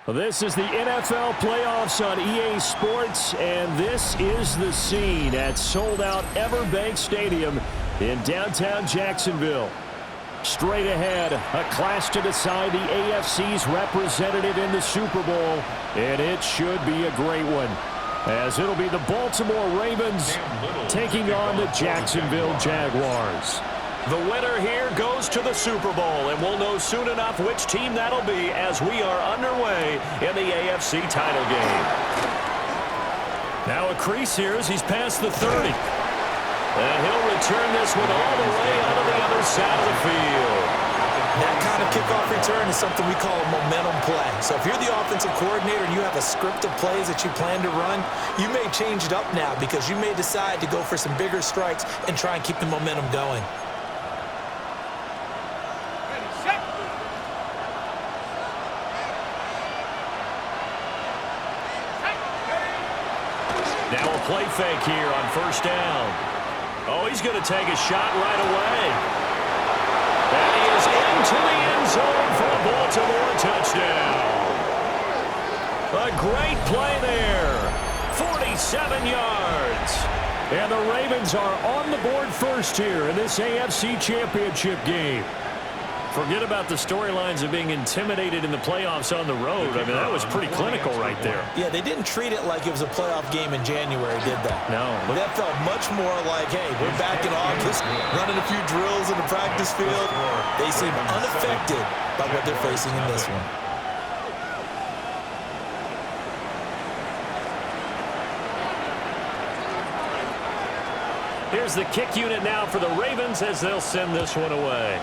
This is the NFL playoffs on EA Sports, and this is the scene at sold-out Everbank Stadium in downtown Jacksonville. Straight ahead, a clash to decide the AFC's representative in the Super Bowl, and it should be a great one, as it'll be the Baltimore Ravens taking on the Jacksonville Jaguars. The winner here goes to the Super Bowl, and we'll know soon enough which team that'll be as we are underway in the AFC title game. Now a crease here as he's past the 30. And he'll return this one all the way out of the other side of the field. That kind of kickoff return is something we call a momentum play. So if you're the offensive coordinator and you have a script of plays that you plan to run, you may change it up now because you may decide to go for some bigger strikes and try and keep the momentum going. Now a play fake here on first down. Oh, he's going to take a shot right away. And he is into the end zone for a Baltimore touchdown. A great play there. 47 yards. And the Ravens are on the board first here in this AFC Championship game. Forget about the storylines of being intimidated in the playoffs on the road. I mean, that was pretty clinical right there. Yeah, they didn't treat it like it was a playoff game in January, did they? No. That felt much more like, hey, we're back in August, running a few drills in the practice field. They seem unaffected by what they're facing in this one. Here's the kick unit now for the Ravens as they'll send this one away.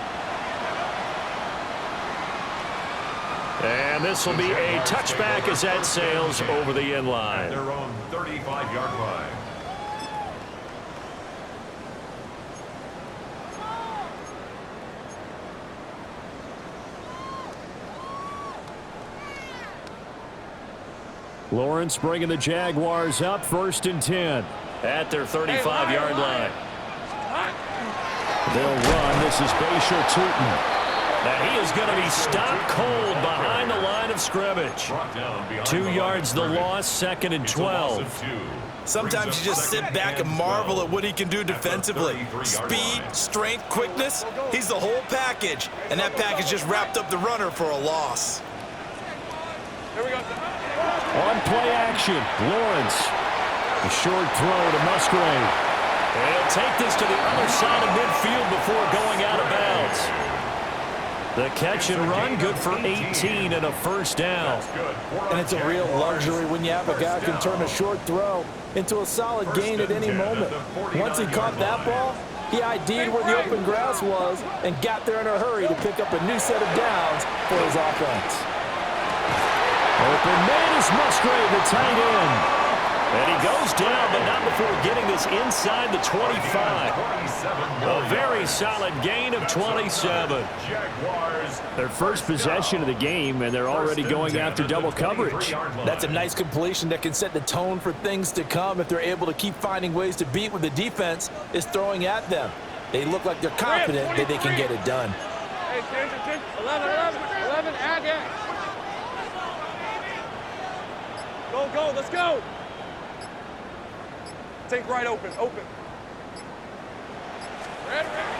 And this will be a touchback as that sails over the end line. Their own 35-yard line. Lawrence bringing the Jaguars up, 1st and 10 at their 35-yard line. They'll run. This is Bashal Tootin. Now he is going to be stopped cold behind the line of scrimmage. 2 yards the loss, 2nd and 12. Sometimes you just sit back and marvel at what he can do defensively. Speed, strength, quickness, he's the whole package. And that package just wrapped up the runner for a loss. On play action, Lawrence. A short throw to Musgrave. And he'll take this to the other side of midfield before going out of bounds. The catch and run, good for 18 and a first down. And it's a real luxury when you have a guy who can turn a short throw into a solid gain at any moment. Once he caught that ball, he ID'd where the open grass was and got there in a hurry to pick up a new set of downs for his offense. Open man is Musgrave, the tight end. And he goes down, but not before getting this inside the 25. A very solid gain of 27. Their first possession of the game, and they're already going after double coverage. That's a nice completion that can set the tone for things to come if they're able to keep finding ways to beat what the defense is throwing at them. They look like they're confident that they can get it done. Hey, 10, 11, add that. Go, let's go. Take right open.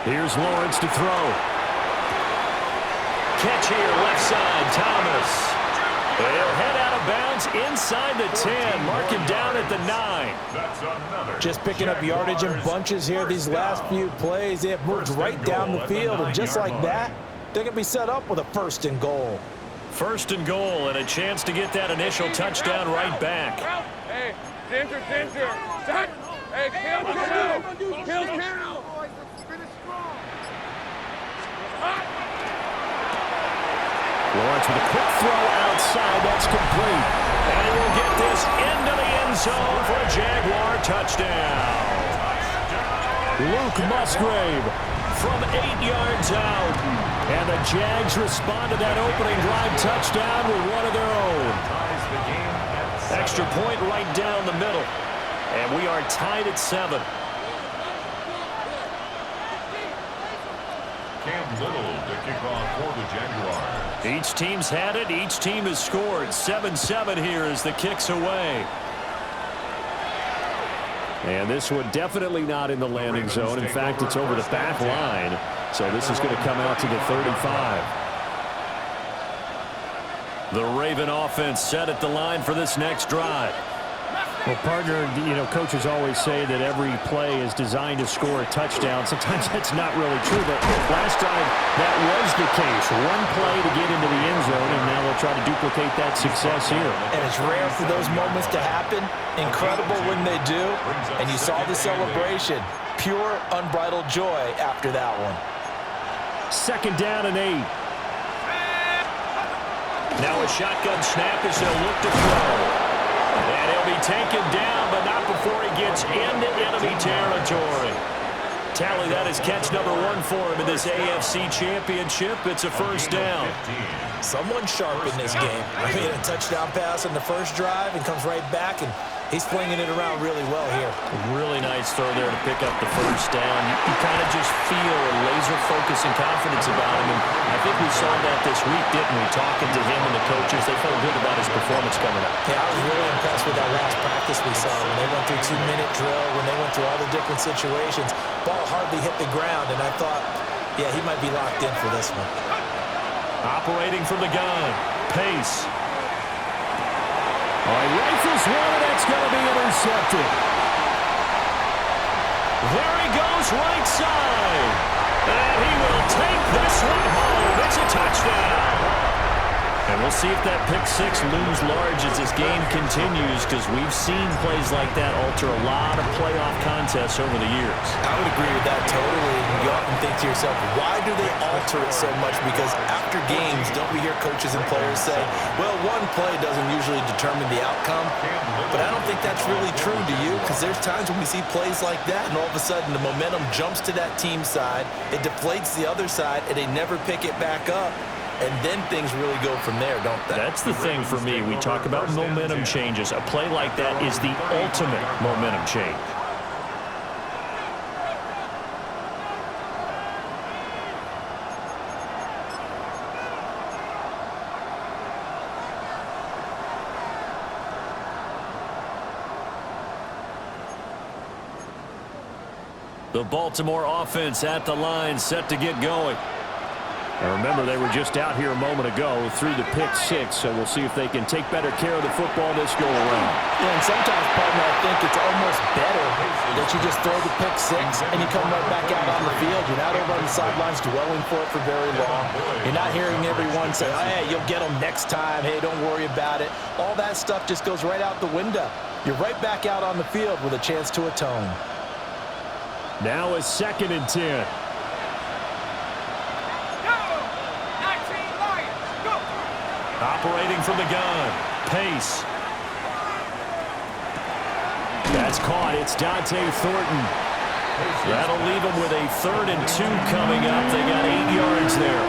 Here's Lawrence to throw. Catch here, left side, Thomas. They'll head out of bounds inside the 10, marking down at the 9. Just picking up yardage in bunches here these last few plays. They have moved right down the field, and just like that, they're going to be set up with a 1st and goal. 1st and goal, and a chance to get that initial touchdown right back. Hey, Ginger. Hey, Kills count. Lawrence with a quick throw outside. That's complete. And he will get this into the end zone for a Jaguar touchdown. Luke Musgrave from 8 yards out. And the Jags respond to that opening drive touchdown with one of their own. Extra point right down the middle. And we are tied at 7. Cam Little to kick off for the Jaguars. Each team's had it. Each team has scored. 7-7 here as the kick's away. And this one definitely not in the landing zone. In fact, it's over the back line. So this is going to come out to the 35. The Raven offense set at the line for this next drive. Well, partner, coaches always say that every play is designed to score a touchdown. Sometimes that's not really true, but last drive that was the case. One play to get into the end zone, and now they'll try to duplicate that success here. And it's rare for those moments to happen. Incredible when they do. And you saw the celebration. Pure, unbridled joy after that one. 2nd down and 8. Now a shotgun snap as they'll look to throw. And he'll be taken down, but not before he gets into enemy territory. Tally, that is catch number 1 for him in this AFC Championship. It's a first down. Someone sharp in this game. I mean, a touchdown pass on the first drive and comes right back, and he's flinging it around really well here. Really nice throw there to pick up the first down. You kind of just feel a laser focus and confidence about him. And I think we saw that this week, didn't we? Talking to him and the coaches, they felt good about his performance coming up. Yeah, I was really impressed with that last practice we saw. When they went through 2-minute drill, when they went through all the different situations, ball hardly hit the ground, and I thought, yeah, he might be locked in for this one. Operating from the gun. Pace. All right, rifles one, and that's going to be intercepted. There he goes, right side. And he will take this one home. It's a touchdown. And we'll see if that pick 6 looms large as this game continues, because we've seen plays like that alter a lot of playoff contests over the years. I would agree with that totally. You often think to yourself, why do they alter it so much? Because after games, don't we hear coaches and players say, well, one play doesn't usually determine the outcome? But I don't think that's really true, do you? Because there's times when we see plays like that, and all of a sudden the momentum jumps to that team side, it deflates the other side, and they never pick it back up. And then things really go from there, don't they? That's the thing for me. We talk about momentum changes. A play like that is the ultimate momentum change. The Baltimore offense at the line, set to get going. And remember, they were just out here a moment ago through the pick 6, so we'll see if they can take better care of the football this go around. Yeah, and sometimes, partner, I think it's almost better that you just throw the pick 6 and you come right back out on the field. You're not over on the sidelines dwelling for it for very long. You're not hearing everyone say, oh, hey, you'll get them next time. Hey, don't worry about it. All that stuff just goes right out the window. You're right back out on the field with a chance to atone. Now a 2nd and 10. Operating from the gun. Pace. That's caught. It's Dante Thornton. That'll leave him with a 3rd and 2 coming up. They got 8 yards there.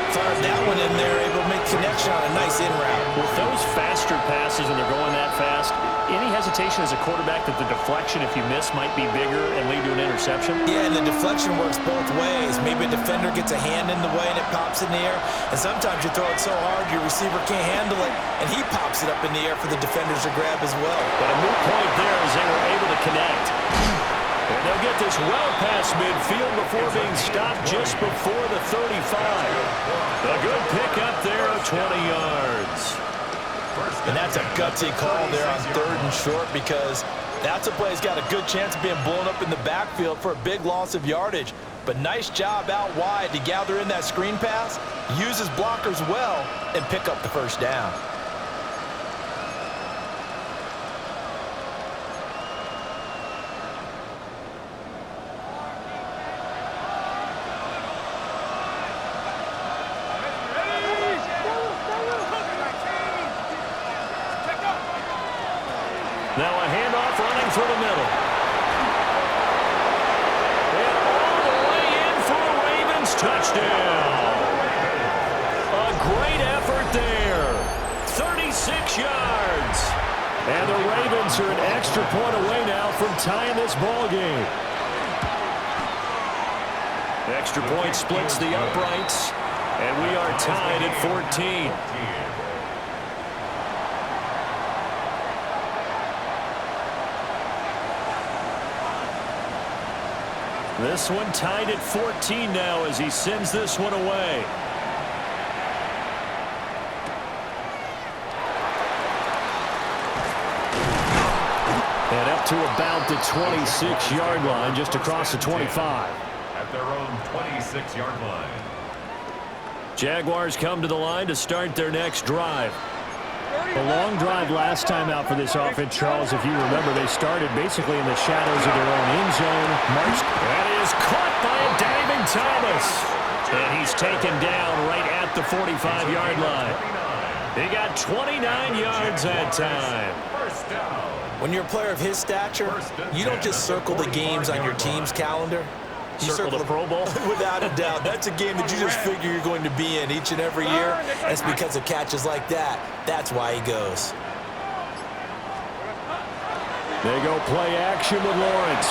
Fired that one in there, able to make connection on a nice in route. With those faster passes and they're going that fast, any hesitation as a quarterback that the deflection, if you miss, might be bigger and lead to an interception? Yeah, and the deflection works both ways. Maybe a defender gets a hand in the way and it pops in the air. And sometimes you throw it so hard your receiver can't handle it, and he pops it up in the air for the defenders to grab as well. But a moot point there as they were able to connect. And they'll get this well past midfield before being stopped just before the 35. A good pick up there of 20 yards. And that's a gutsy call there on 3rd and short, because that's a play that's got a good chance of being blown up in the backfield for a big loss of yardage. But nice job out wide to gather in that screen pass, use his blockers well, and pick up the first down. Now a handoff running through the middle. And all the way in for a Ravens touchdown. A great effort there. 36 yards. And the Ravens are an extra point away now from tying this ball game. Extra point splits the uprights, and we are tied at 14. This one tied at 14 now as he sends this one away. And up to about the 26-yard line, just across the 25. At their own 26-yard line. Jaguars come to the line to start their next drive. A long drive last time out for this offense, Charles. If you remember, they started basically in the shadows of their own end zone. Marched. That is caught by a diving Thomas. And he's taken down right at the 45-yard line. He got 29 yards that time. First down. When you're a player of his stature, you don't just circle the games on your team's calendar. You Circle the Pro Bowl? Without a doubt. That's a game that you just figure you're going to be in each and every year. And it's because of catches like that. That's why he goes. They go play action with Lawrence.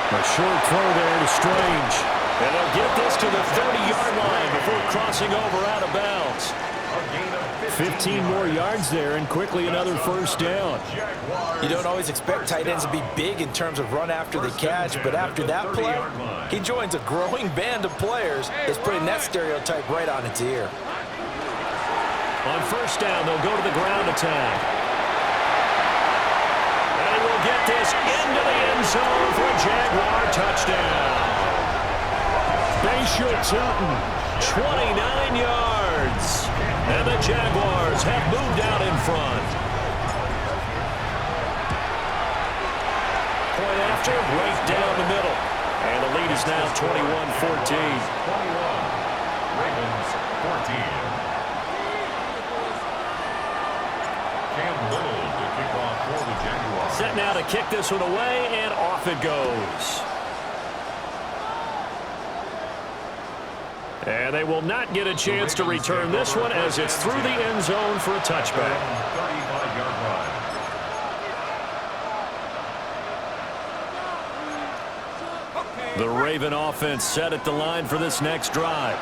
A short throw there to Strange. And they'll get this to the 30-yard line before crossing over out of bounds. 15 more yards there, and quickly another first down. You don't always expect tight ends to be big in terms of run after the catch, but after that play, he joins a growing band of players that's putting that stereotype right on its ear. On first down, they'll go to the ground attack. And we'll get this into the end zone for a Jaguar touchdown. Bayshore Tootin, 29 yards. And the Jaguars have moved out in front. Point after, right down the middle. And the lead is now 21-14. 21. Ravens 14. Cam Little to kick off for the Jaguars. Set now to kick this one away, and off it goes. And they will not get a chance to return this one as it's through the end zone for a touchback. 35-yard line. The Raven offense set at the line for this next drive.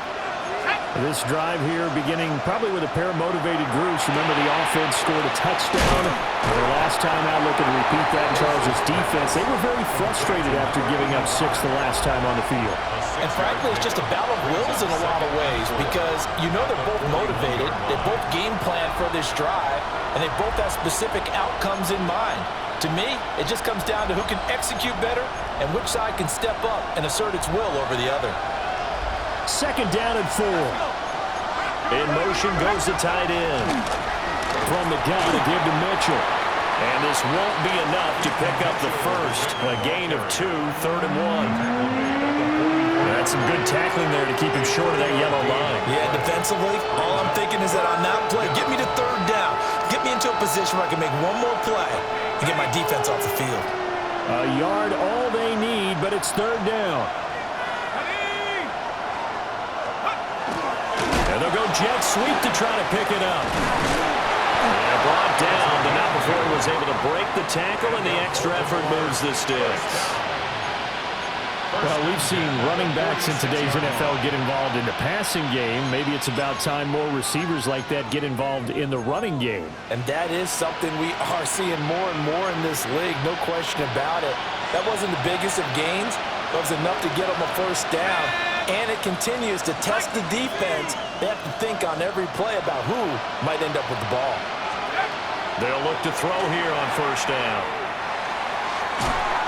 This drive here beginning probably with a pair of motivated groups. Remember, the offense scored a touchdown. The last time out, looking to repeat that in Charles' defense. They were very frustrated after giving up 6 the last time on the field. And frankly, it's just a battle of wills in a lot of ways because you know they're both motivated, they both game plan for this drive, and they both have specific outcomes in mind. To me, it just comes down to who can execute better and which side can step up and assert its will over the other. Second down and 4. In motion goes the tight end. From the gun to give to Mitchell. And this won't be enough to pick up the first. A gain of 2, 3rd and 1. That's some good tackling there to keep him short of that yellow line. Yeah, defensively, all I'm thinking is that on that play, get me to 3rd down. Get me into a position where I can make one more play and get my defense off the field. A yard all they need, but it's 3rd down. And they'll go jet sweep to try to pick it up. And brought down, but not before he was able to break the tackle, and the extra effort moves the sticks. Well, we've seen running backs in today's NFL get involved in the passing game. Maybe it's about time more receivers like that get involved in the running game. And that is something we are seeing more and more in this league, no question about it. That wasn't the biggest of gains, but it was enough to get them a first down. And it continues to test the defense. They have to think on every play about who might end up with the ball. They'll look to throw here on first down.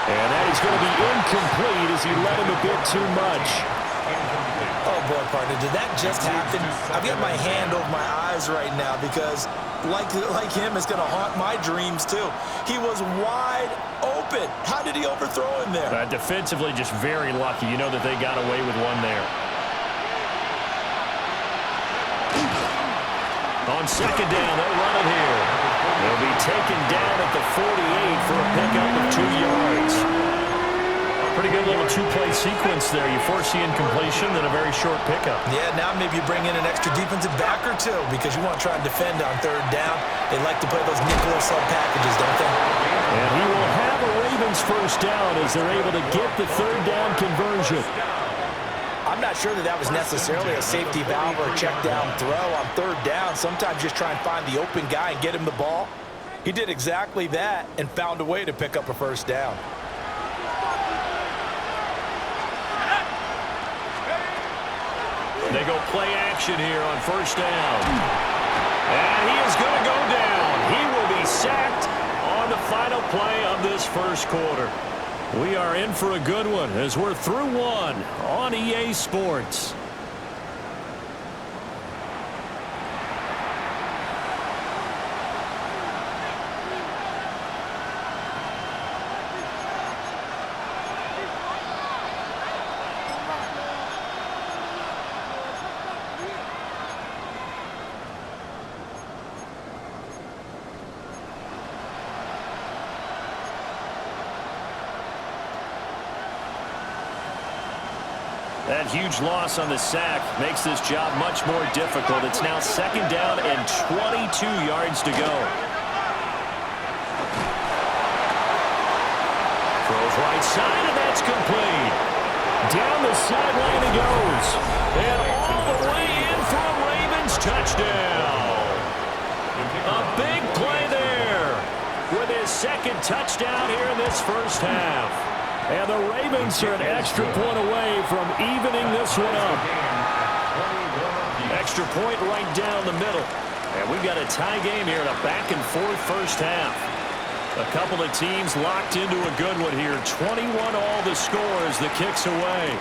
And that is going to be incomplete as he led him a bit too much. Oh, boy, partner, did that just happen? I've got my hand over my eyes right now because, like him, it's going to haunt my dreams, too. He was wide open. How did he overthrow him there? Defensively, just very lucky. You know that they got away with one there. On second down, they'll run it here. They'll be taken down at the 48 for a pickup of 2 yards. Pretty good little two-play sequence there. You force the incompletion, then a very short pickup. Yeah, now maybe you bring in an extra defensive back or two because you want to try and defend on 3rd down. They like to play those nickel or sub packages, don't they? And he will have a Ravens first down as they're able to get the 3rd down conversion. I'm not sure that was necessarily a safety valve or a check down throw on third down. Sometimes just try and find the open guy and get him the ball. He did exactly that and found a way to pick up a first down. They go play action here on first down. And he is going to go down. He will be sacked on the final play of this first quarter. We are in for a good one as we're through one on EA Sports. That huge loss on the sack makes this job much more difficult. It's now second down and 22 yards to go. Throws right side, and that's complete. Down the sideline he goes. And all the way in for a Ravens touchdown. A big play there with his second touchdown here in this first half. And the Ravens are an extra point away from evening this one up. Extra point right down the middle. And we've got a tie game here in a back-and-forth first half. A couple of teams locked into a good one here. 21 all the score as the kick's away.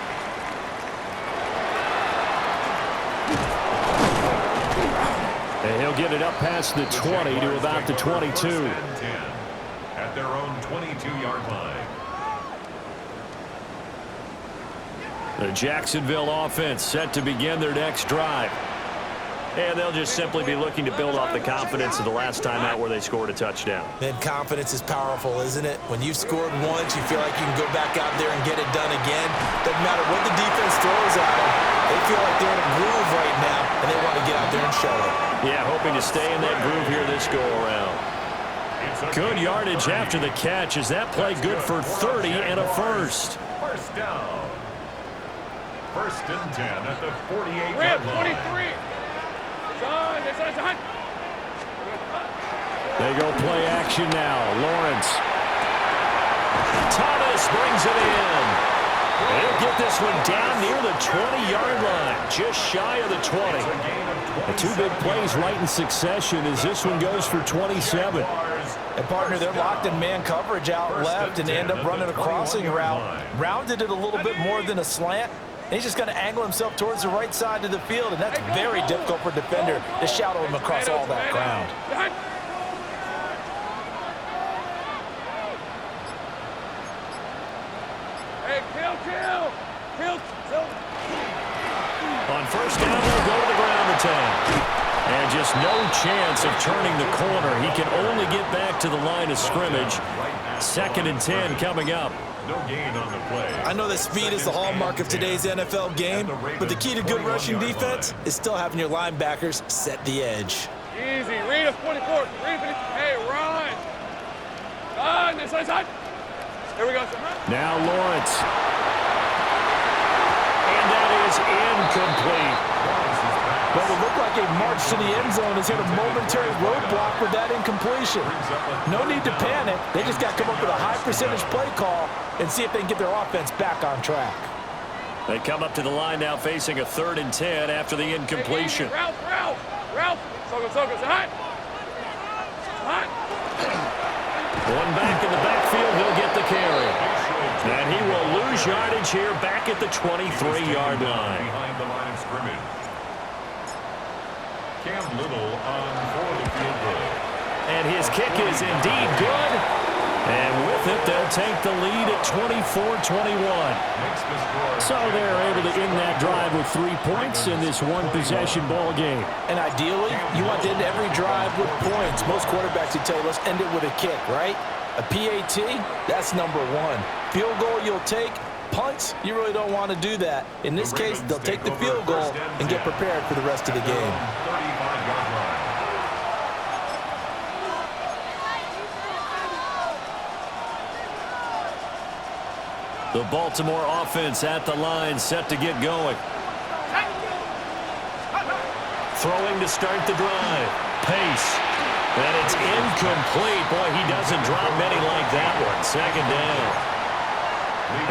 And he'll get it up past the 20 to about the 22. At their own 22-yard line. The Jacksonville offense set to begin their next drive. And they'll just simply be looking to build off the confidence of the last time out where they scored a touchdown. Man, confidence is powerful, isn't it? When you've scored once, you feel like you can go back out there and get it done again. Doesn't matter what the defense throws at them. They feel like they're in a groove right now, and they want to get out there and show it. Yeah, hoping to stay in that groove here this go-around. Good yardage after the catch. Is that play good for 30 and a first? First down. First and 10 at the 48-yard line. 23. They go play action now. Lawrence. Thomas brings it in. They'll get this one down near the 20-yard line, just shy of the 20. The two big plays right in succession as this one goes for 27. And, partner, they're locked in man coverage out left, and they end up running a crossing route. Rounded it a little bit more than a slant. And he's just going to angle himself towards the right side of the field, and that's very difficult for a defender to shadow him across all that ground. Hey, kill. On first down, they'll go to the ground attack. And just no chance of turning the corner. He can only get back to the line of scrimmage. Second and 10 coming up. No gain on the play. I know that speed is the hallmark of today's NFL game, but the key to good rushing defense is still having your linebackers set the edge. Easy. Read a 44. Hey, run. Run. This side. Here we go. Now Lawrence. And that is incomplete. But it looked like a march to the end zone has hit a momentary roadblock with that incompletion. No need to panic. They just got to come up with a high percentage play call and see if they can get their offense back on track. They come up to the line now facing a 3rd and 10 after the incompletion. Hey, Ralph. So good. Hot. One back in the backfield, he'll get the carry. And he will lose yardage here back at the 23-yard line. Behind the line of scrimmage. Cam Little on for the field goal. And his kick is indeed good. And with it, they'll take the lead at 24-21. So they're able to end that drive with 3 points in this one-possession ball game. And ideally, you want to end every drive with points. Most quarterbacks would tell you, let's end it with a kick, right? A PAT, that's number one. Field goal you'll take. Punts, you really don't want to do that. In this case, they'll take the field goal and get prepared for the rest of the game. 35-yard line. The Baltimore offense at the line, set to get going. Throwing to start the drive. Pace. And it's incomplete. Boy, he doesn't drop many like that one. Second down.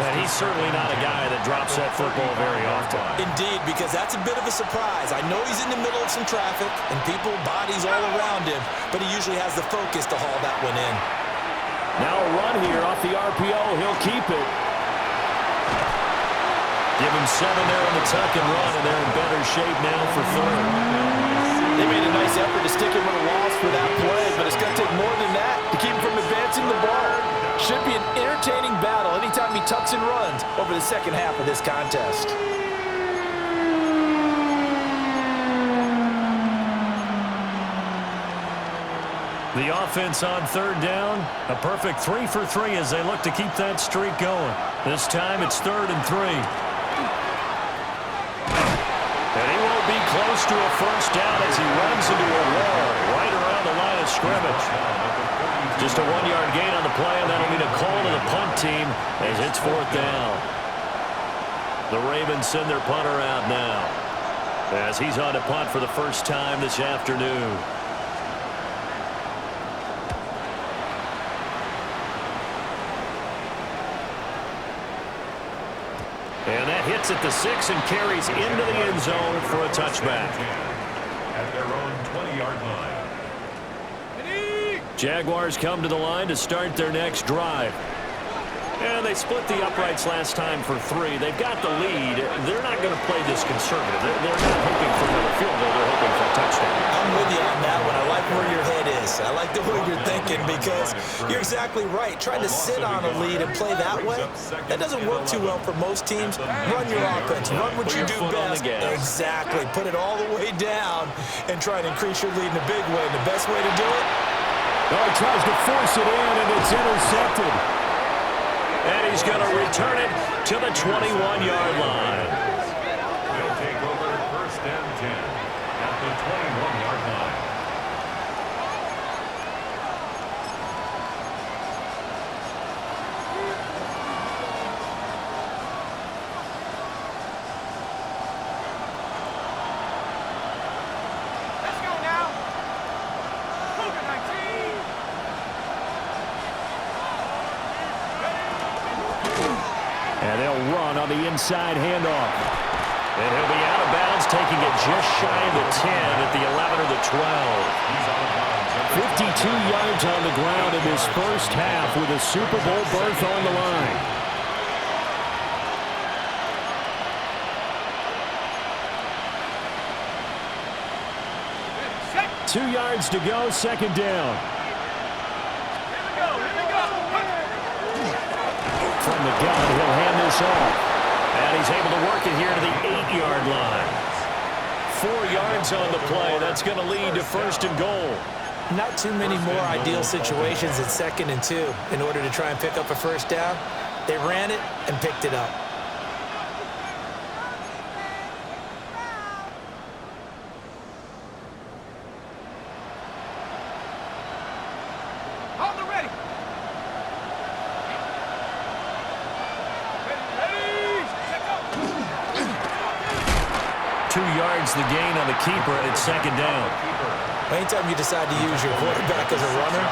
And he's certainly not a guy that drops that football very often. Indeed, because that's a bit of a surprise. I know he's in the middle of some traffic and people, bodies all around him, but he usually has the focus to haul that one in. Now a run here off the RPO. He'll keep it. Give him 7 there on the tuck and run, and they're in better shape now for third. They made a nice effort to stick him with a loss for that play, but it's going to take more than that to keep him from advancing the ball. Should be an entertaining battle anytime he tucks and runs over the second half of this contest. The offense on third down, a perfect 3 for 3 as they look to keep that streak going. This time it's 3rd and 3. And he won't be close to a first down as he runs into a wall right around the line of scrimmage. Just a 1-yard gain on the play, and that'll mean a call to the punt team as it's 4th down. The Ravens send their punter out now as he's on to punt for the first time this afternoon. And that hits at the 6 and carries into the end zone for a touchback. At their own 20-yard line. Jaguars come to the line to start their next drive. And they split the uprights last time for 3. They've got the lead. They're not going to play this conservative. They're not hoping for another field goal. They're hoping for a touchdown. I'm with you on that one. I like where your head is. I like the way you're thinking because you're exactly right. Trying to sit on a lead and play that way, that doesn't work too well for most teams. Run your offense. Run what you do best. Exactly. Put it all the way down and try and increase your lead in a big way. And the best way to do it? Oh, he tries to force it in, and it's intercepted. And he's going to return it to the 21-yard line. He'll take over 1st and 10 at the 21-yard line. Let's go now. Cougar 19. And they'll run on the inside handoff. And he'll be out of bounds, taking it just shy of the 10 at the 11 or the 12. 52 yards on the ground in this first half with a Super Bowl berth on the line. Set. 2 yards to go, second down. Here we go. Here we go. From the gun, he'll hand this off. And he's able to work it here to the 8-yard line. 4 yards on the play. That's going to lead to 1st and goal. Not too many more ideal situations at 2nd and 2 in order to try and pick up a first down. They ran it and picked it up. On the ready. Ready. Set go. 2 yards the gain on the keeper, and it's 2nd down. Anytime you decide to use your quarterback as a runner,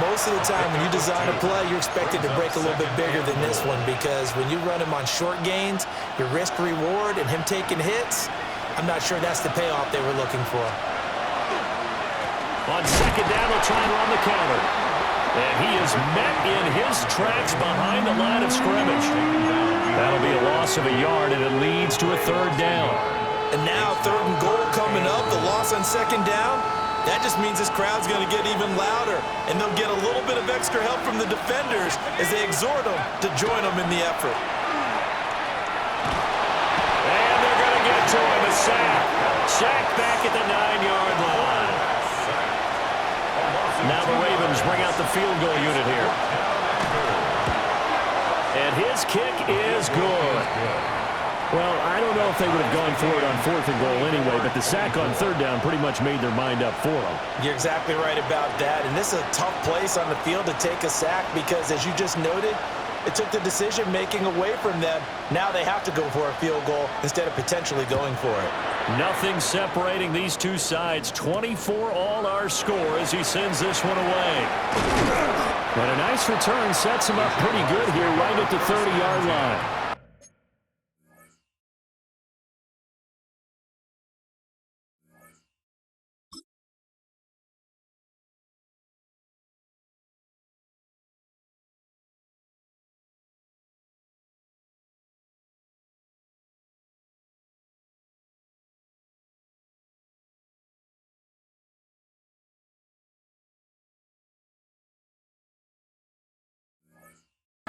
most of the time when you design a play, you're expected to break a little bit bigger than this one because when you run him on short gains, your risk-reward and him taking hits, I'm not sure that's the payoff they were looking for. On 2nd down, they'll try and run the counter. And he is met in his tracks behind the line of scrimmage. That'll be a loss of a yard, and it leads to a 3rd down. And now 3rd and goal coming up, the loss on 2nd down. That just means this crowd's going to get even louder, and they'll get a little bit of extra help from the defenders as they exhort them to join them in the effort. And they're going to get to him, a sack. Sack back at the 9-yard line. Now the Ravens bring out the field goal unit here. And his kick is good. Well, I don't know if they would have gone for it on 4th and goal anyway, but the sack on 3rd down pretty much made their mind up for them. You're exactly right about that, and this is a tough place on the field to take a sack because, as you just noted, It took the decision-making away from them. Now they have to go for a field goal instead of potentially going for it. Nothing separating these two sides. 24 all our score as he sends this one away. And a nice return sets him up pretty good here right at the 30-yard line.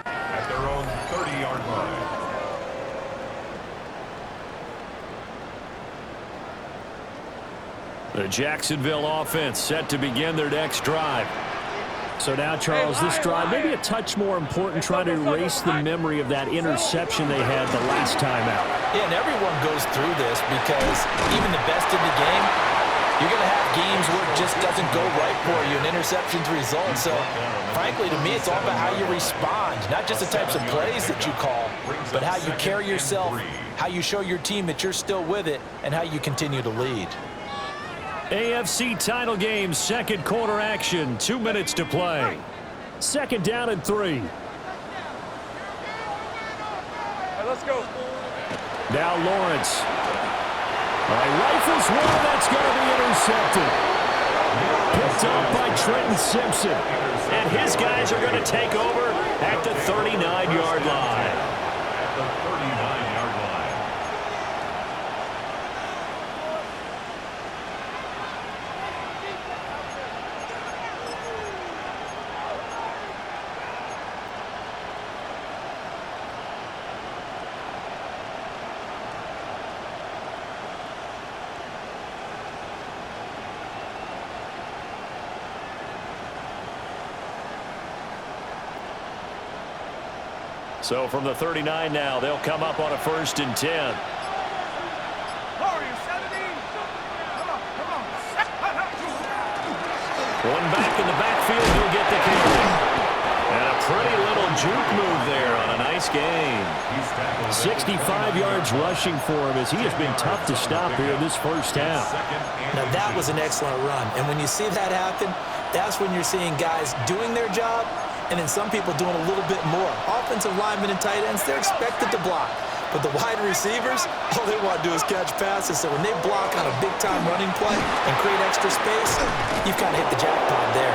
At their own 30-yard line. The Jacksonville offense set to begin their next drive. So now, Charles, this drive maybe a touch more important, trying to erase the memory of that interception they had the last time out. Yeah, and everyone goes through this because even the best in the game, you're going to have games where it just doesn't go right for you, and interceptions result. So, frankly, to me, it's all about how you respond, not just the types of plays that you call, but how you carry yourself, how you show your team that you're still with it, and how you continue to lead. AFC title game, second quarter action, 2 minutes to play. Second down and 3. Hey, let's go. Now Lawrence. Rifles one, that's going to be intercepted. Picked up by Trenton Simpson. And his guys are going to take over at the 39-yard line. At the 39-yard line. So from the 39 now, they'll come up on a 1st and 10. One back in the backfield, he'll get the carry. And a pretty little juke move there on a nice game. 65 yards rushing for him as he has been tough to stop here in this first half. Now, that was an excellent run. And when you see that happen, that's when you're seeing guys doing their job and then some people doing a little bit more. Offensive linemen and tight ends, they're expected to block. But the wide receivers, all they want to do is catch passes. So when they block on a big-time running play and create extra space, you've kind of hit the jackpot there.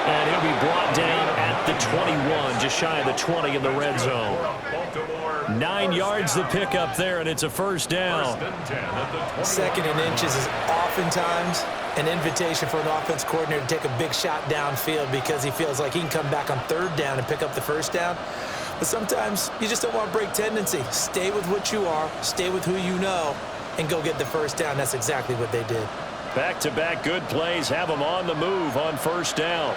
And he'll be brought down at the 21, just shy of the 20 in the red zone. 9 yards the pickup there, and it's a first down. 2nd and inches is oftentimes an invitation for an offense coordinator to take a big shot downfield because he feels like he can come back on 3rd down and pick up the first down. But sometimes you just don't want to break tendency. Stay with what you are, stay with who you know, and go get the first down. That's exactly what they did. Back-to-back good plays have them on the move on 1st down.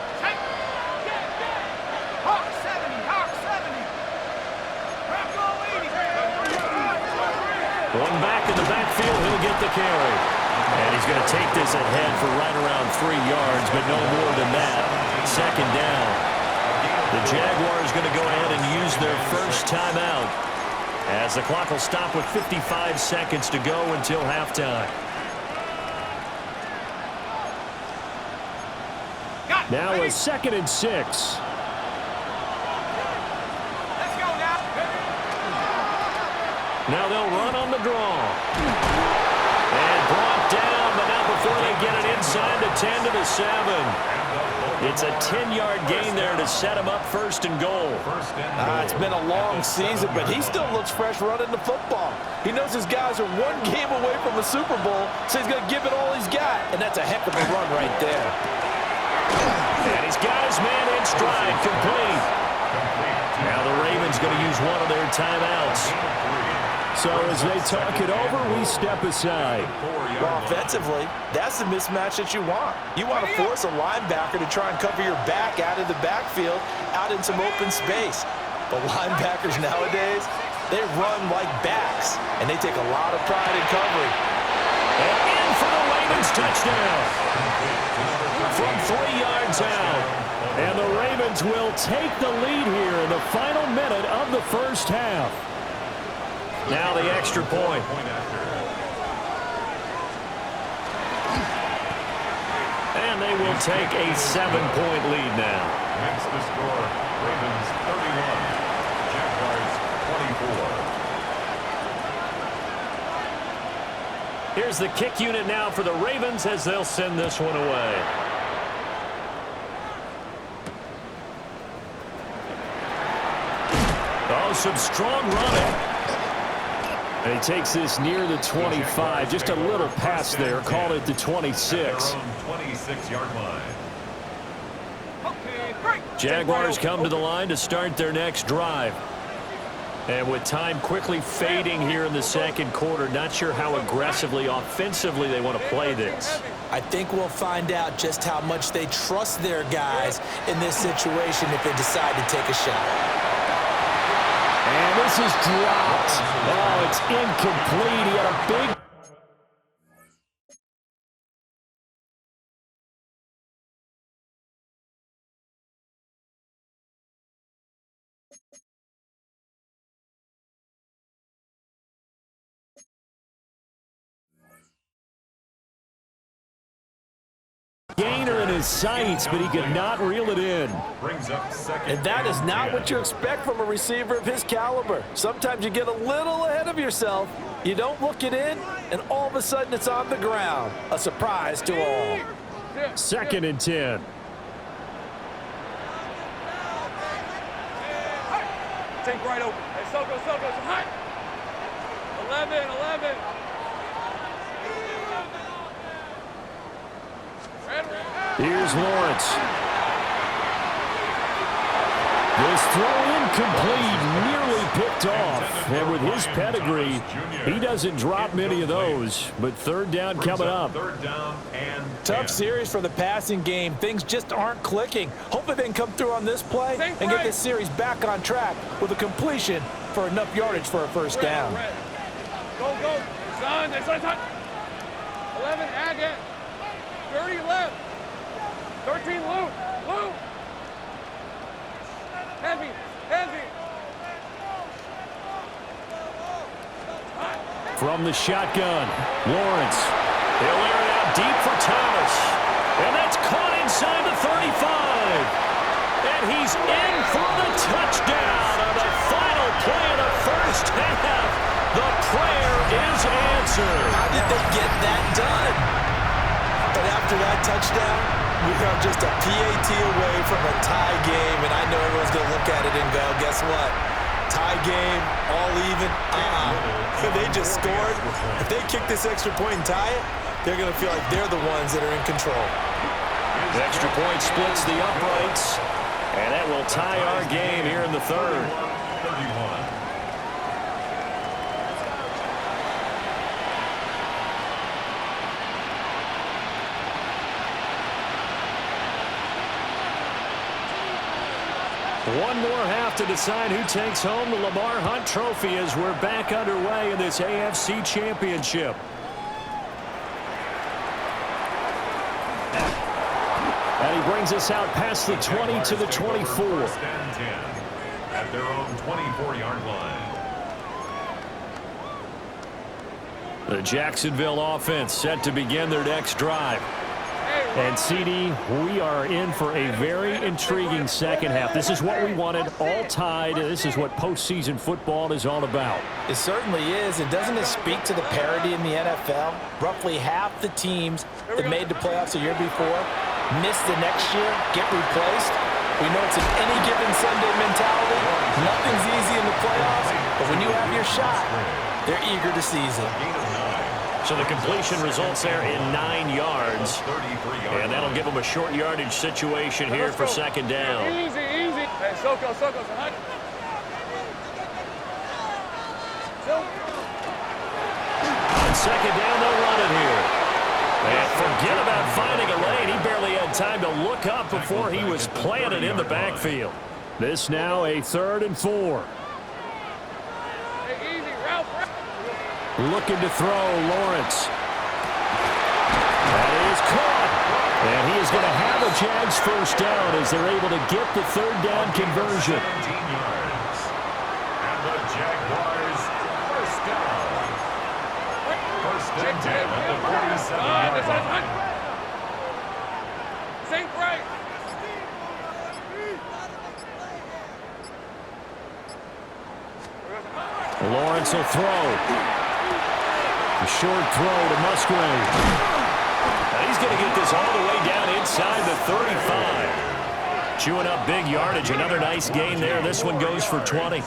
One back in the backfield, he'll get the carry. And he's going to take this ahead for right around 3 yards, but no more than that. 2nd down. The Jaguars going to go ahead and use their first timeout as the clock will stop with 55 seconds to go until halftime. Now a 2nd and 6. Now they'll run on the draw. And brought down, but not before they get it inside the 10 to the 7. It's a 10-yard gain there to set him up 1st and goal. It's been a long season, but he still looks fresh running the football. He knows his guys are one game away from a Super Bowl, so he's going to give it all he's got. And that's a heck of a run right there. And he's got his man in stride, complete. Now the Ravens going to use one of their timeouts. So as they talk it over, we step aside. Well, offensively, that's the mismatch that you want. You want to force a linebacker to try and cover your back out of the backfield, out in some open space. But linebackers nowadays, they run like backs, and they take a lot of pride in covering. And in for the Ravens touchdown. From 3 yards out. And the Ravens will take the lead here in the final minute of the first half. Now the extra point. And they will take a 7-point lead now. Makes the score Ravens 31, Jaguars 24. Here's the kick unit now for the Ravens as they'll send this one away. Oh, some strong running. And he takes this near the 25. Just a little pass there. Call it the 26. 26-yard line. Jaguars come to the line to start their next drive. And with time quickly fading here in the second quarter, not sure how aggressively, offensively they want to play this. I think we'll find out just how much they trust their guys in this situation if they decide to take a shot. And this is dropped. Oh, it's incomplete. He had a big... gainer in his sights, but he could not reel it in. Brings up second. And that is not what you expect from a receiver of his caliber. Sometimes you get a little ahead of yourself. You don't look it in, and all of a sudden it's on the ground. A surprise to all. 2nd and 10. Take right open. Hey, Soko, hot. 11. Here's Lawrence. This throw incomplete, nearly picked off. And with his pedigree, he doesn't drop many of those. But 3rd down coming up. 3rd down and 10. Tough series for the passing game. Things just aren't clicking. Hopefully they can come through on this play and get this series back on track with a completion for enough yardage for a first down. Go, son. 11, Agate. 30 left. 13, Luke. Heavy. From the shotgun, Lawrence. They'll air it out deep for Thomas. And that's caught inside the 35. And he's in for the touchdown on the final play of the first half. The prayer is answered. How did they get that done? But after that touchdown, we are just a PAT away from a tie game, and I know everyone's going to look at it and go, guess what? Tie game, all even? They just scored. If they kick this extra point and tie it, they're going to feel like they're the ones that are in control. The extra point splits the uprights, and that will tie our game here in the 3rd. 31. One more half to decide who takes home the Lamar Hunt Trophy as we're back underway in this AFC Championship. And he brings us out past the 20 to the 24. 1st and 10 at their own 24-yard line. The Jacksonville offense set to begin their next drive. And, CD, we are in for a very intriguing second half. This is what we wanted, all tied. This is what postseason football is all about. It certainly is. And doesn't it speak to the parity in the NFL? Roughly half the teams that made the playoffs a year before miss the next year, get replaced. We know it's an any given Sunday mentality. Nothing's easy in the playoffs, but when you have your shot, they're eager to seize it. So the completion results there in 9 yards. And that'll give them a short yardage situation here for 2nd down. Easy. Hey, Soko, hot. On 2nd down, they'll run it here. And forget about finding a lane. He barely had time to look up before he was planted in the backfield. This now a 3rd and 4. Hey, easy, Ralph. Looking to throw, Lawrence. That is caught. And he is going to have a Jags first down as they're able to get the third down conversion. 17 yards. And the Jaguars first down. First and 10 at the 47-yard line. Sink right. Lawrence will throw. A short throw to Musgrave. Now he's going to get this all the way down inside the 35. Chewing up big yardage. Another nice gain there. This one goes for 20.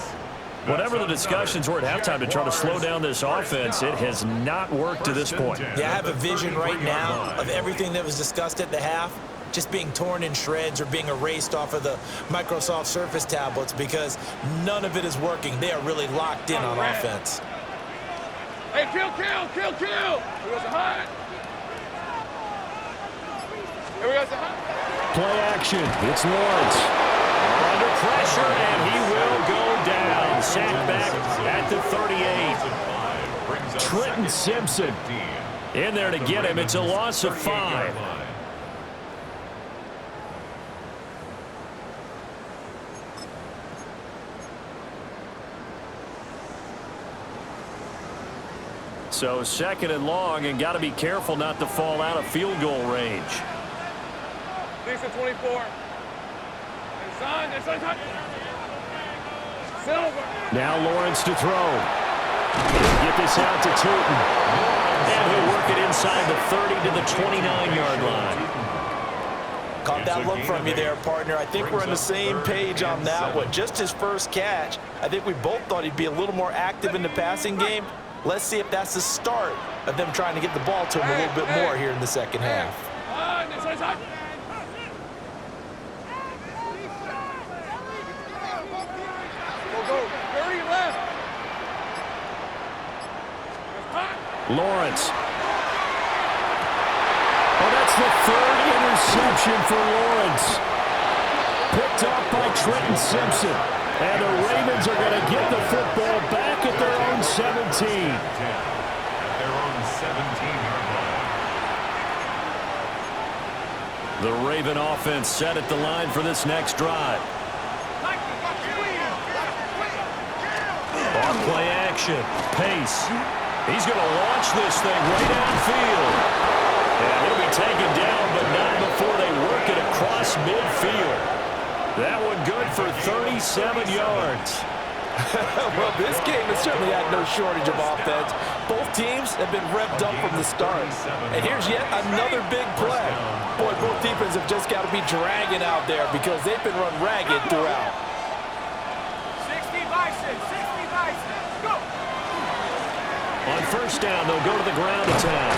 Whatever the discussions were at halftime to try to slow down this offense, it has not worked to this point. Yeah, I have a vision right now of everything that was discussed at the half just being torn in shreds or being erased off of the Microsoft Surface tablets because none of it is working. They are really locked in on offense. Hey, kill. Here we go, Zahan. Here we go, Zahan. Play action. It's Lawrence. Under pressure, and he will go down. Sacked back at the 38. Trenton Simpson in there to get him. It's a loss of 5. So second and long, and got to be careful not to fall out of field goal range. Lisa 24. And son. Silver. Now Lawrence to throw. Get this out to Tilton. And he'll work it inside the 30 to the 29-yard line. Caught that look from you there, partner. I think we're on the same page on that one. Just his first catch. I think we both thought he'd be a little more active in the passing game. Let's see if that's the start of them trying to get the ball to him a little bit more here in the second half. Go. 30 left. Lawrence. Oh, that's the third interception for Lawrence. Picked up by Trenton Simpson. And the Ravens are going to get the football back at their own 17. At their own 17-yard line. The Raven offense set at the line for this next drive. On play action. Pace. He's going to launch this thing way downfield. And he'll be taken down, but not before they work it across midfield. That one good for 37 yards. Well, this game has certainly had no shortage of offense. Both teams have been revved up from the start. And here's yet another big play. Boy, both defenses have just got to be dragging out there because they've been run ragged throughout. 60 Bison, go! On first down, they'll go to the ground attack.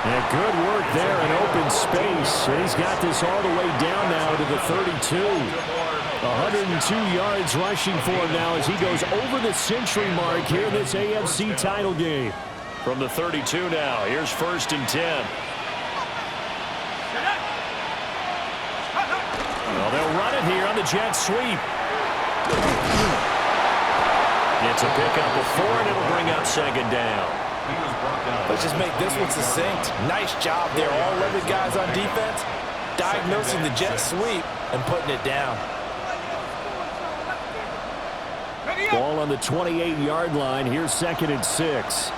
And good work there in open space. And he's got this all the way down now to the 32. 102 yards rushing for him now as he goes over the century mark here in this AFC title game. From the 32 now, here's first and 10. Well, they'll run it here on the jet sweep. It's a pickup of 4, and it'll bring up second down. Let's just make this one succinct. Nice job there. All 11 guys on defense diagnosing the jet sweep and putting it down. Ball on the 28-yard line. Here's second and 6.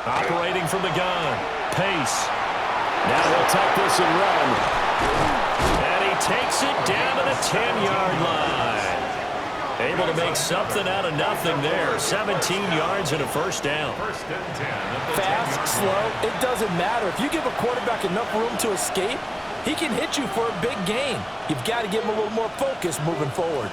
Operating from the gun. Pace. Now he'll tuck this and run. And he takes it down to the 10-yard line. Able to make something out of nothing there. 17 yards and a first down. Fast, slow, it doesn't matter. If you give a quarterback enough room to escape, he can hit you for a big gain. You've got to give him a little more focus moving forward.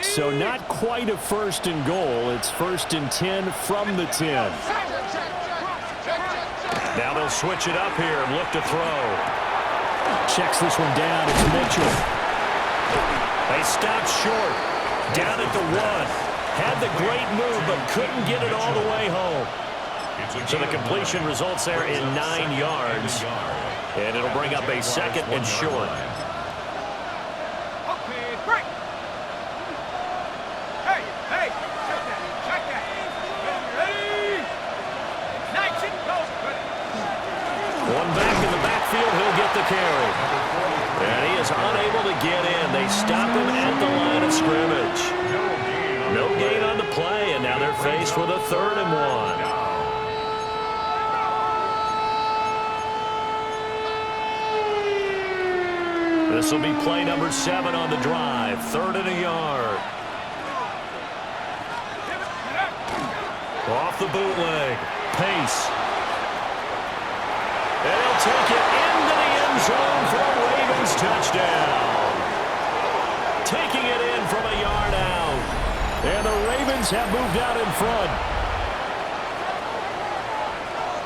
So not quite a first and goal. It's first and 10 from the 10. Now they'll switch it up here and look to throw. Checks this one down. It's Mitchell. They stop short. Down at the 1. Had the great move, but couldn't get it all the way home. So the completion results there in 9 yards. And it'll bring up a 2nd and short. One back in the backfield, he'll get the carry. And he is unable to get in. They stop him at the line of scrimmage. No gain on the play, and now they're faced with a 3rd and 1. This will be play number 7 on the drive. 3rd and a yard. Off the bootleg. Pace. And he'll take it into the end zone for a Ravens touchdown. Taking it in from a yard out. And the Ravens have moved out in front.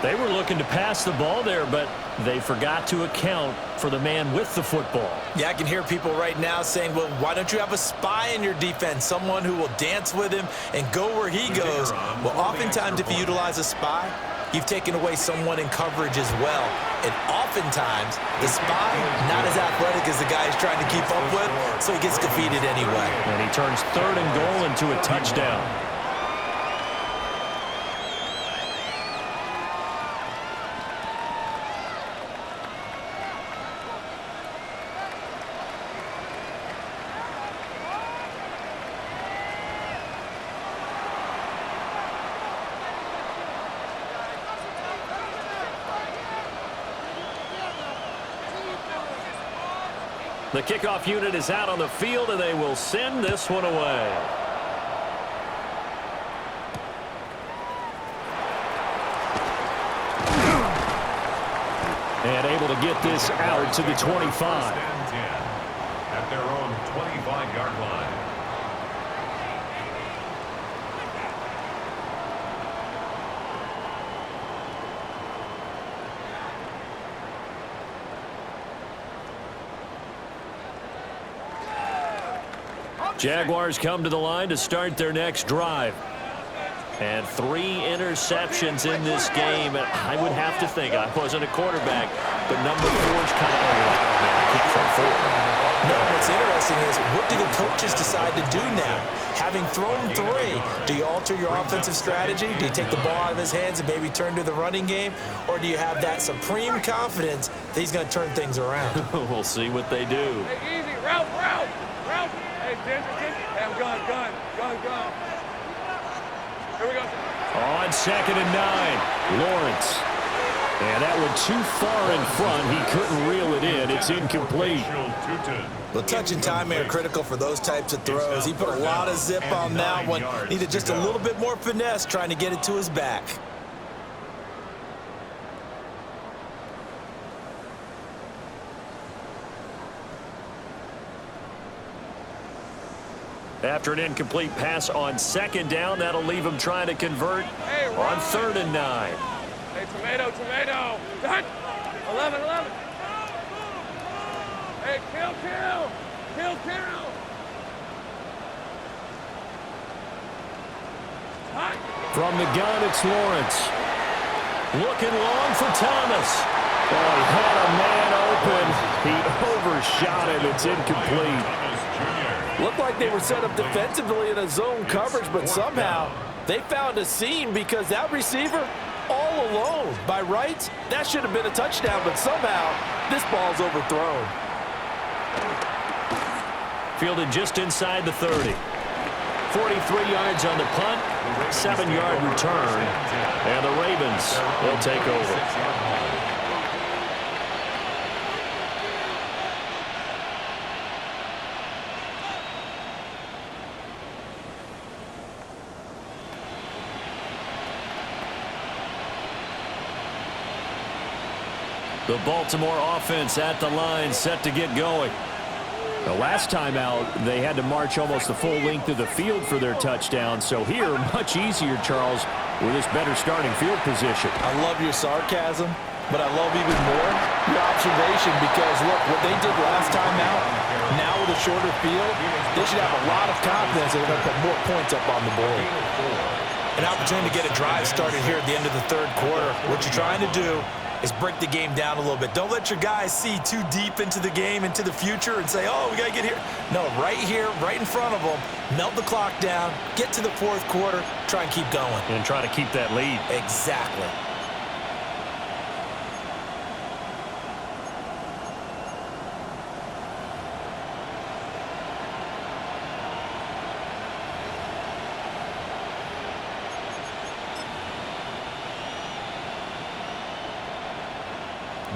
They were looking to pass the ball there, but they forgot to account for the man with the football. Yeah, I can hear people right now saying, well, why don't you have a spy in your defense, someone who will dance with him and go where he goes? Well, oftentimes if you utilize a spy, you've taken away someone in coverage as well. And oftentimes, the spy, not as athletic as the guy he's trying to keep up with, so he gets defeated anyway. And he turns 3rd and goal into a touchdown. The kickoff unit is out on the field, and they will send this one away. And able to get this out to the 25. At their own 25-yard line. Jaguars come to the line to start their next drive. And 3 interceptions in this game. I would have to think, I wasn't a quarterback, but number 4's kind of kick from 4. No, what's interesting is, what do the coaches decide to do now? Having thrown 3, do you alter your offensive strategy? Do you take the ball out of his hands and maybe turn to the running game? Or do you have that supreme confidence that he's going to turn things around? We'll see what they do. Hey, easy, route. Hey, Ginger. Hey, I'm gun. Here we go. On 2nd and 9, Lawrence. And that one too far in front. He couldn't reel it in. It's incomplete. Well, touch and time are critical for those types of throws. He put a lot of zip on that one. Needed just a little bit more finesse trying to get it to his back. After an incomplete pass on 2nd down, that'll leave him trying to convert on 3rd and 9. Hey, tomato. Done. 11. Hey, kill. From the gun, it's Lawrence. Looking long for Thomas. Oh, he had a man open. He overshot him. It's incomplete. Looked like they were set up defensively in a zone coverage, but somehow they found a seam because that receiver all alone. By rights, that should have been a touchdown, but somehow this ball's overthrown. Fielded just inside the 30. 43 yards on the punt, 7-yard return, and the Ravens will take over. The Baltimore offense at the line, set to get going. The last time out, they had to march almost the full length of the field for their touchdown. So here, much easier, Charles, with this better starting field position. I love your sarcasm. But I love even more your observation because, look, what they did last time out, now with a shorter field, they should have a lot of confidence that they're going to put more points up on the board. An opportunity to get a drive started here at the end of the third quarter. What you're trying to do is break the game down a little bit. Don't let your guys see too deep into the game, into the future, and say, oh, we got to get here. No, right here, right in front of them, melt the clock down, get to the fourth quarter, try and keep going. And try to keep that lead. Exactly.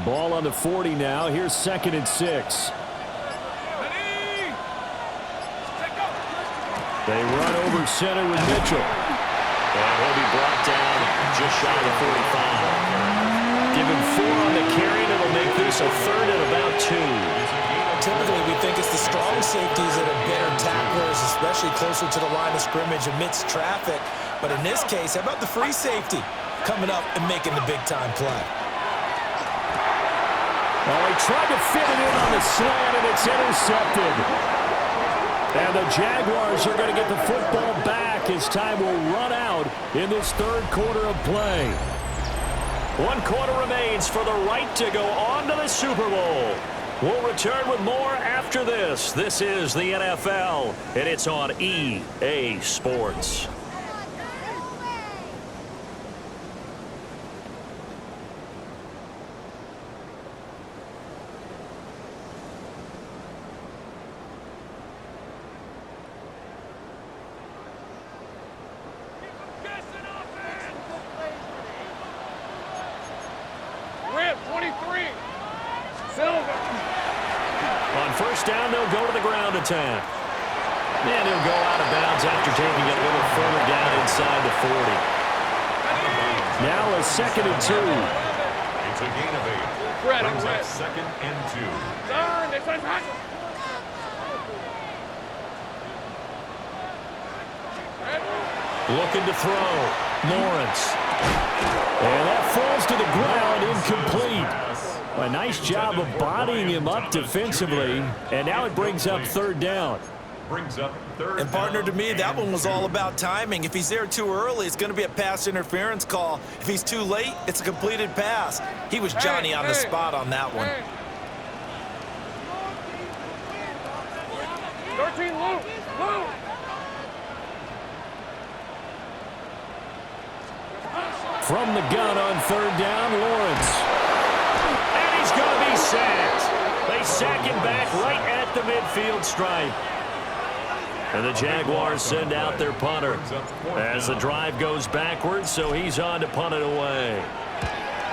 Ball on the 40 now. Here's 2nd and 6. They run over center with Mitchell. And he'll be brought down just shy of 45. Give him 4 on the carry, and it'll make this a 3rd and about 2. Typically, we think it's the strong safeties that are better tacklers, especially closer to the line of scrimmage amidst traffic. But in this case, how about the free safety coming up and making the big-time play? Well, he tried to fit it in on the slant, and it's intercepted. And the Jaguars are going to get the football back as time will run out in this third quarter of play. 1 quarter remains for the right to go on to the Super Bowl. We'll return with more after this. This is the NFL, and it's on EA Sports. Down, they'll go to the ground attack. And he'll go out of bounds after taking it a little further down inside the 40. Now a 2nd and 2. It's a gain of 8. Brings up 2nd and 2. Looking to throw. Lawrence. And that falls to the ground, incomplete. A nice job of bodying him up defensively, and now it brings up 3rd down. And partner, to me, that one was all about timing. If he's there too early, it's going to be a pass interference call. If he's too late, it's a completed pass. He was Johnny on the spot on that one. 13, Luke. From the gun on 3rd down, Lawrence. He's going to be sacked. They sack him back right at the midfield stripe. And the Jaguars send out their punter as the drive goes backwards, so he's on to punt it away.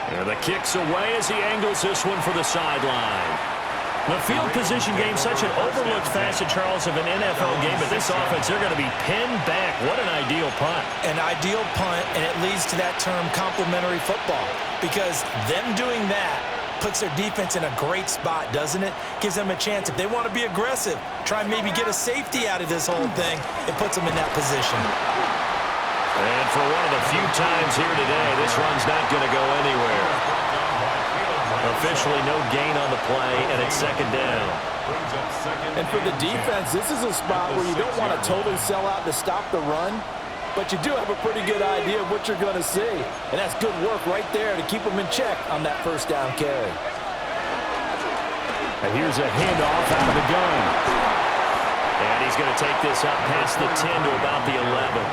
And the kick's away as he angles this one for the sideline. The field position game, such an overlooked facet, Charles, of an NFL game, but this offense, they're going to be pinned back. What an ideal punt. An ideal punt, and it leads to that term complementary football, because them doing that puts their defense in a great spot, doesn't it? Gives them a chance. If they want to be aggressive, try and maybe get a safety out of this whole thing, it puts them in that position. And for one of the few times here today, this run's not going to go anywhere. Officially no gain on the play, and it's 2nd down. And for the defense, this is a spot where you don't want to totally sell out to stop the run, but you do have a pretty good idea of what you're going to see. And that's good work right there to keep them in check on that 1st down carry. And here's a handoff out of the gun. And he's going to take this up past the 10 to about the 11.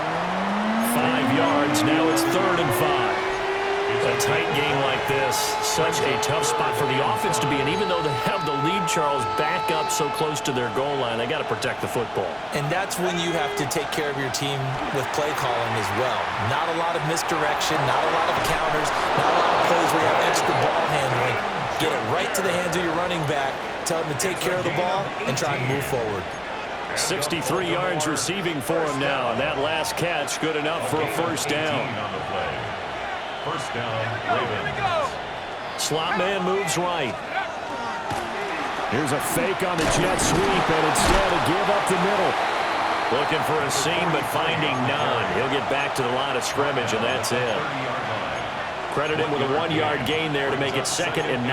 5 yards. Now it's 3rd and 5. A tight game like this, such a tough spot for the offense to be in. Even though they have the lead, Charles, back up so close to their goal line, they got to protect the football. And that's when you have to take care of your team with play calling as well. Not a lot of misdirection, not a lot of counters, not a lot of plays where you have extra ball handling. Get it right to the hands of your running back, tell him to take care of the ball, and try and move forward. 63 yards receiving for him now, and that last catch good enough for a 1st down. 1st down, Ravens. Slot man moves right. Here's a fake on the jet sweep, and instead a give up the middle. Looking for a seam, but finding none. He'll get back to the line of scrimmage, and that's it. Credit him with a 1-yard gain there to make it 2nd and 9.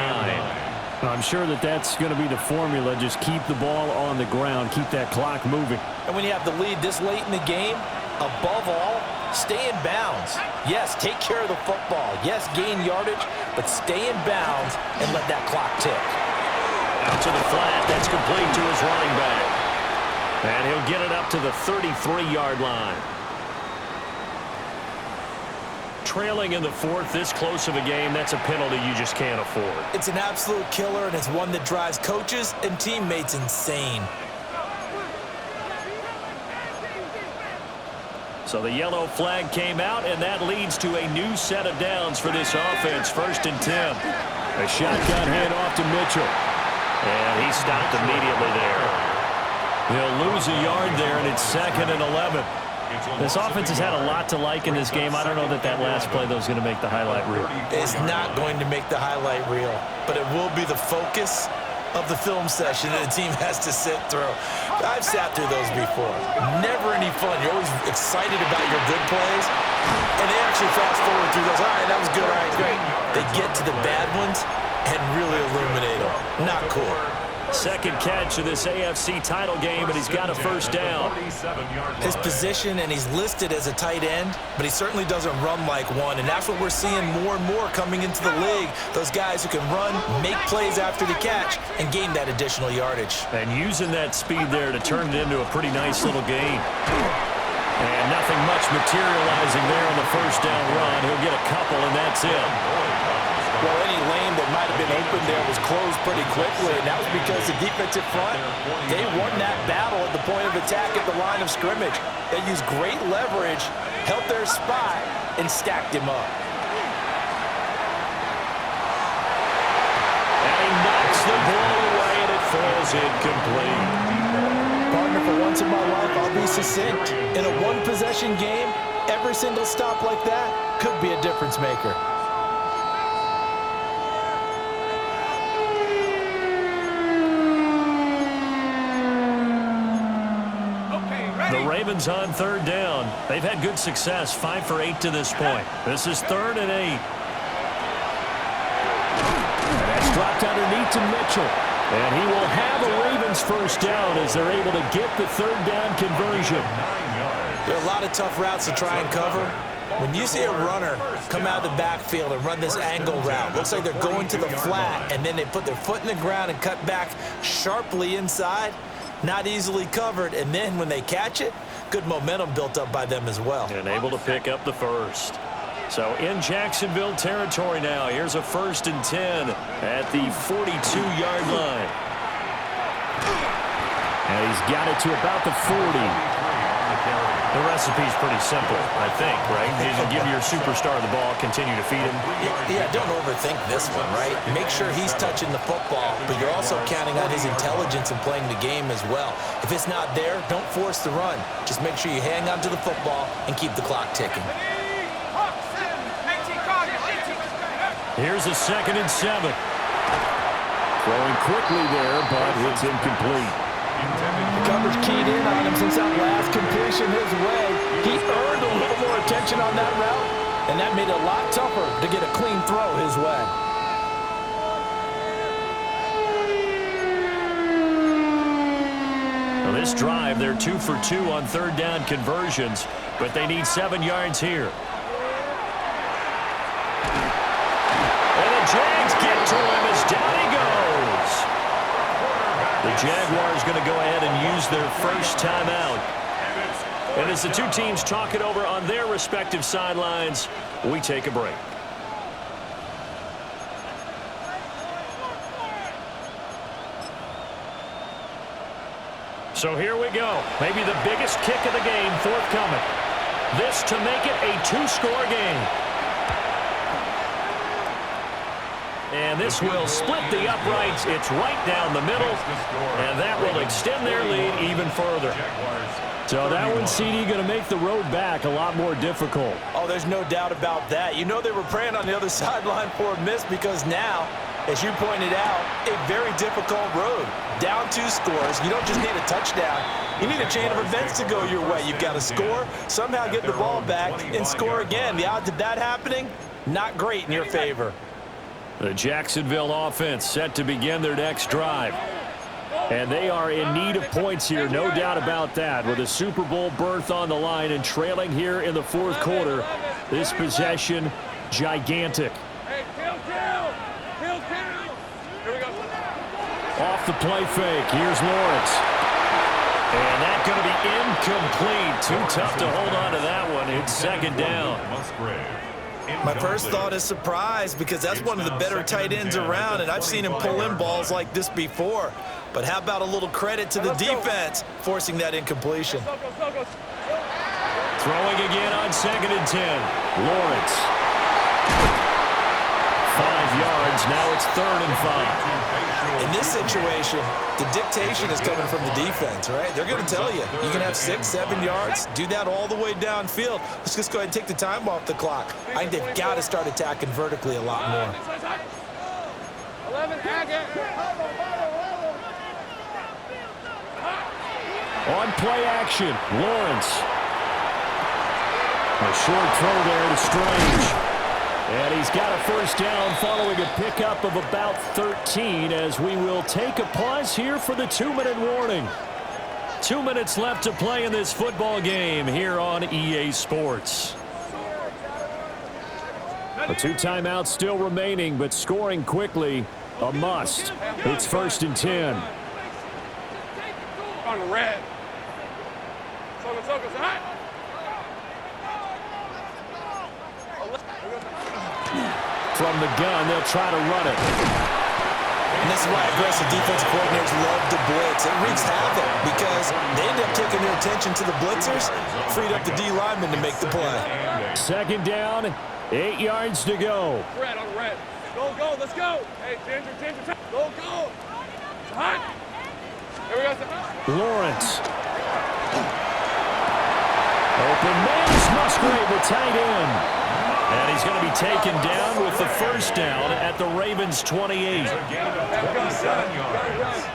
I'm sure that that's going to be the formula. Just keep the ball on the ground. Keep that clock moving. And when you have the lead this late in the game, above all, stay in bounds. Yes, take care of the football. Yes, gain yardage, but stay in bounds and let that clock tick. Out to the flat. That's complete to his running back. And he'll get it up to the 33-yard line. Trailing in the 4th, this close of a game, that's a penalty you just can't afford. It's an absolute killer, and it's one that drives coaches and teammates insane. So the yellow flag came out, and that leads to a new set of downs for this offense. 1st and 10. A shotgun handoff to Mitchell. And he stopped immediately there. He'll lose a yard there, and it's 2nd and 11. This offense has had a lot to like in this game. I don't know that that last play, though, is going to make the highlight reel. It's not going to make the highlight reel, but it will be the focus of the film session that the team has to sit through. I've sat through those before. Never any fun. You're always excited about your good plays, and they actually fast forward through those. All right, that was good. All right, great. They get to the bad ones and really illuminate them. Not cool. 2nd catch of this AFC title game, and he's got a 1st down. His position, and he's listed as a tight end, but he certainly doesn't run like one, and that's what we're seeing more and more coming into the league. Those guys who can run, make plays after the catch, and gain that additional yardage. And using that speed there to turn it into a pretty nice little gain. And nothing much materializing there on the 1st down run. He'll get a couple, and that's it. Well, any lane that might have been open there was closed pretty quickly, and that was because the defensive front, they won that battle at the point of attack at the line of scrimmage. They used great leverage, held their spot, and stacked him up. And he knocks the ball away, and it falls incomplete. Partner, for once in my life, I'll be succinct. In a one-possession game, every single stop like that could be a difference maker. The Ravens on 3rd down. They've had good success, 5 for 8 to this point. This is 3rd and 8. And that's dropped underneath to Mitchell. And he will have a Ravens 1st down as they're able to get the 3rd down conversion. There are a lot of tough routes to try and cover. When you see a runner come out of the backfield and run this angle route, looks like they're going to the flat, and then they put their foot in the ground and cut back sharply inside. Not easily covered, and then when they catch it, good momentum built up by them as well. And able to pick up the 1st. So in Jacksonville territory now. Here's a 1st and 10 at the 42-yard line. And he's got it to about the 40. The recipe's pretty simple, I think, right? You give your superstar the ball, continue to feed him. Yeah, don't overthink this one, right? Make sure he's touching the football, but you're also counting on his intelligence in playing the game as well. If it's not there, don't force the run. Just make sure you hang on to the football and keep the clock ticking. Here's a 2nd and 7. Throwing quickly there, but it's incomplete. The coverage keyed in on him since that last completion his way. He earned a little more attention on that route, and that made it a lot tougher to get a clean throw his way. Well, this drive, they're 2 for 2 on 3rd down conversions, but they need 7 yards here. And the Jags get to him as down he goes. The Jaguars going to go ahead and use their 1st timeout. And as the two teams talk it over on their respective sidelines, we take a break. So here we go. Maybe the biggest kick of the game forthcoming. This to make it a 2-score game. And this will split the uprights. It's right down the middle. And that will extend their lead even further. So that one, CD, going to make the road back a lot more difficult. Oh, there's no doubt about that. You know they were praying on the other sideline for a miss because now, as you pointed out, a very difficult road. Down 2 scores. You don't just need a touchdown. You need a chain of events to go your way. You've got to score, somehow get the ball back, and score again. The odds of that happening, not great in your favor. The Jacksonville offense set to begin their next drive. And they are in need of points here, no doubt about that. With a Super Bowl berth on the line and trailing here in the fourth quarter, this possession, gigantic. Hey, kill. Here we go. Off the play fake, here's Lawrence. And that's going to be incomplete. Too tough to hold on to that one. It's second down. My first thought is surprise because that's one of the better tight ends around, and I've seen him pull in balls like this before. But how about a little credit to the defense forcing that incompletion? Throwing again on 2nd and 10. Lawrence. 5 yards. Now it's 3rd and 5. In this situation, the dictation is coming from the defense, right? They're going to tell you, you can have 6, 7 yards, do that all the way downfield. Let's just go ahead and take the time off the clock. I think they've got to start attacking vertically a lot more. 11, On play action, Lawrence. A short throw there to Strange. And he's got a first down following a pickup of about 13 as we will take a pause here for the 2-minute warning. 2 minutes left to play in this football game here on EA Sports. The 2 timeouts still remaining, but scoring quickly, a must. It's 1st and 10. on the red. Soka, hot. From the gun, they'll try to run it. And this is why aggressive defensive coordinators love to blitz. It wreaks havoc because they end up taking their attention to the blitzers, freed up the D lineman to make the play. 2nd down, 8 yards to go. Red on the red. Go, let's go. Hey, Ginger, go. It's hot. Here we go. Lawrence. Open man, Musgrave, the tight end. And he's going to be taken down with the first down at the Ravens' 28. It's a gain of 27 yards.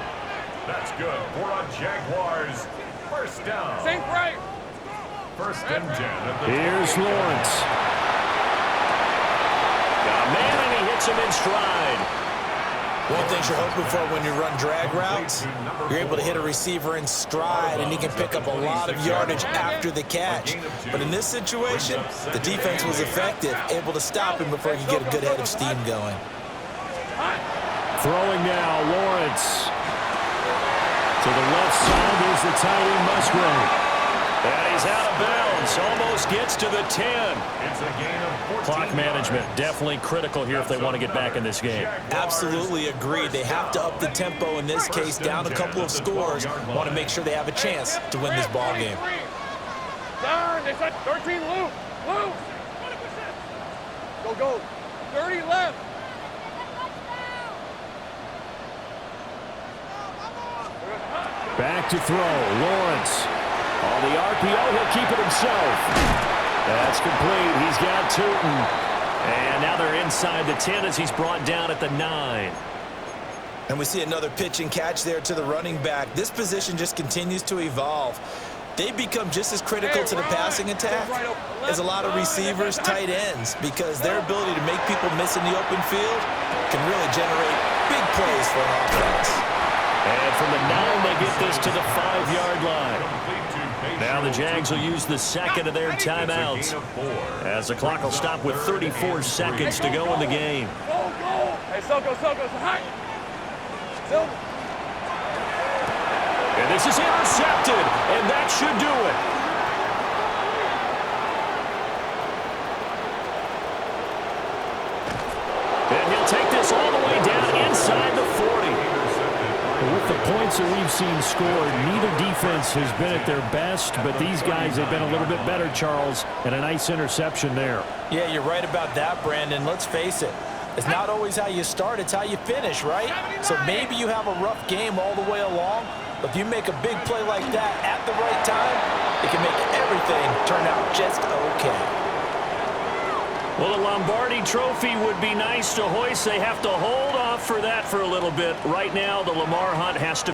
That's good for a Jaguars. First down. Same right. 1st and 10 at the Here's Lawrence. Got a man, and he hits him in stride. One thing you're hoping for when you run drag routes, you're able to hit a receiver in stride, and he can pick up a lot of yardage after the catch. But in this situation, the defense was effective, able to stop him before he could get a good head of steam going. Throwing now, Lawrence. To the left side, there's the tight end, Musgrave. And he's out of bounds, almost gets to the 10. It's a gain of 14 Clock management, definitely critical here if they want to get back in this game. Absolutely agreed. They have to up the tempo in this case, down a couple of scores. Want to make sure they have a chance to win this ball game. Darn, they said 13 loop. Go. 30 left. Back to throw, Lawrence. On the RPO, he'll keep it himself. That's complete. He's got Tootin. And now they're inside the 10 as he's brought down at the 9. And we see another pitch and catch there to the running back. This position just continues to evolve. They become just as critical to the passing attack as a lot of receivers, tight ends, because their ability to make people miss in the open field can really generate big plays for an offense. And from the 9, they get this to the 5-yard line. Now the Jags will use the 2nd of their timeouts as the clock will stop with 34 seconds to go in the game. Go. Hey, Soko, hot. And this is intercepted, and that should do it. And he'll take this all the way down inside the 40. With the points that we've seen scored, neither defense has been at their best, but these guys have been a little bit better, Charles, and a nice interception there. Yeah, you're right about that, Brandon. Let's face it. It's not always how you start, it's how you finish, right? So maybe you have a rough game all the way along, but if you make a big play like that at the right time, it can make everything turn out just okay. Well, the Lombardi Trophy would be nice to hoist. They have to hold off for that for a little bit. Right now, the Lamar Hunt has to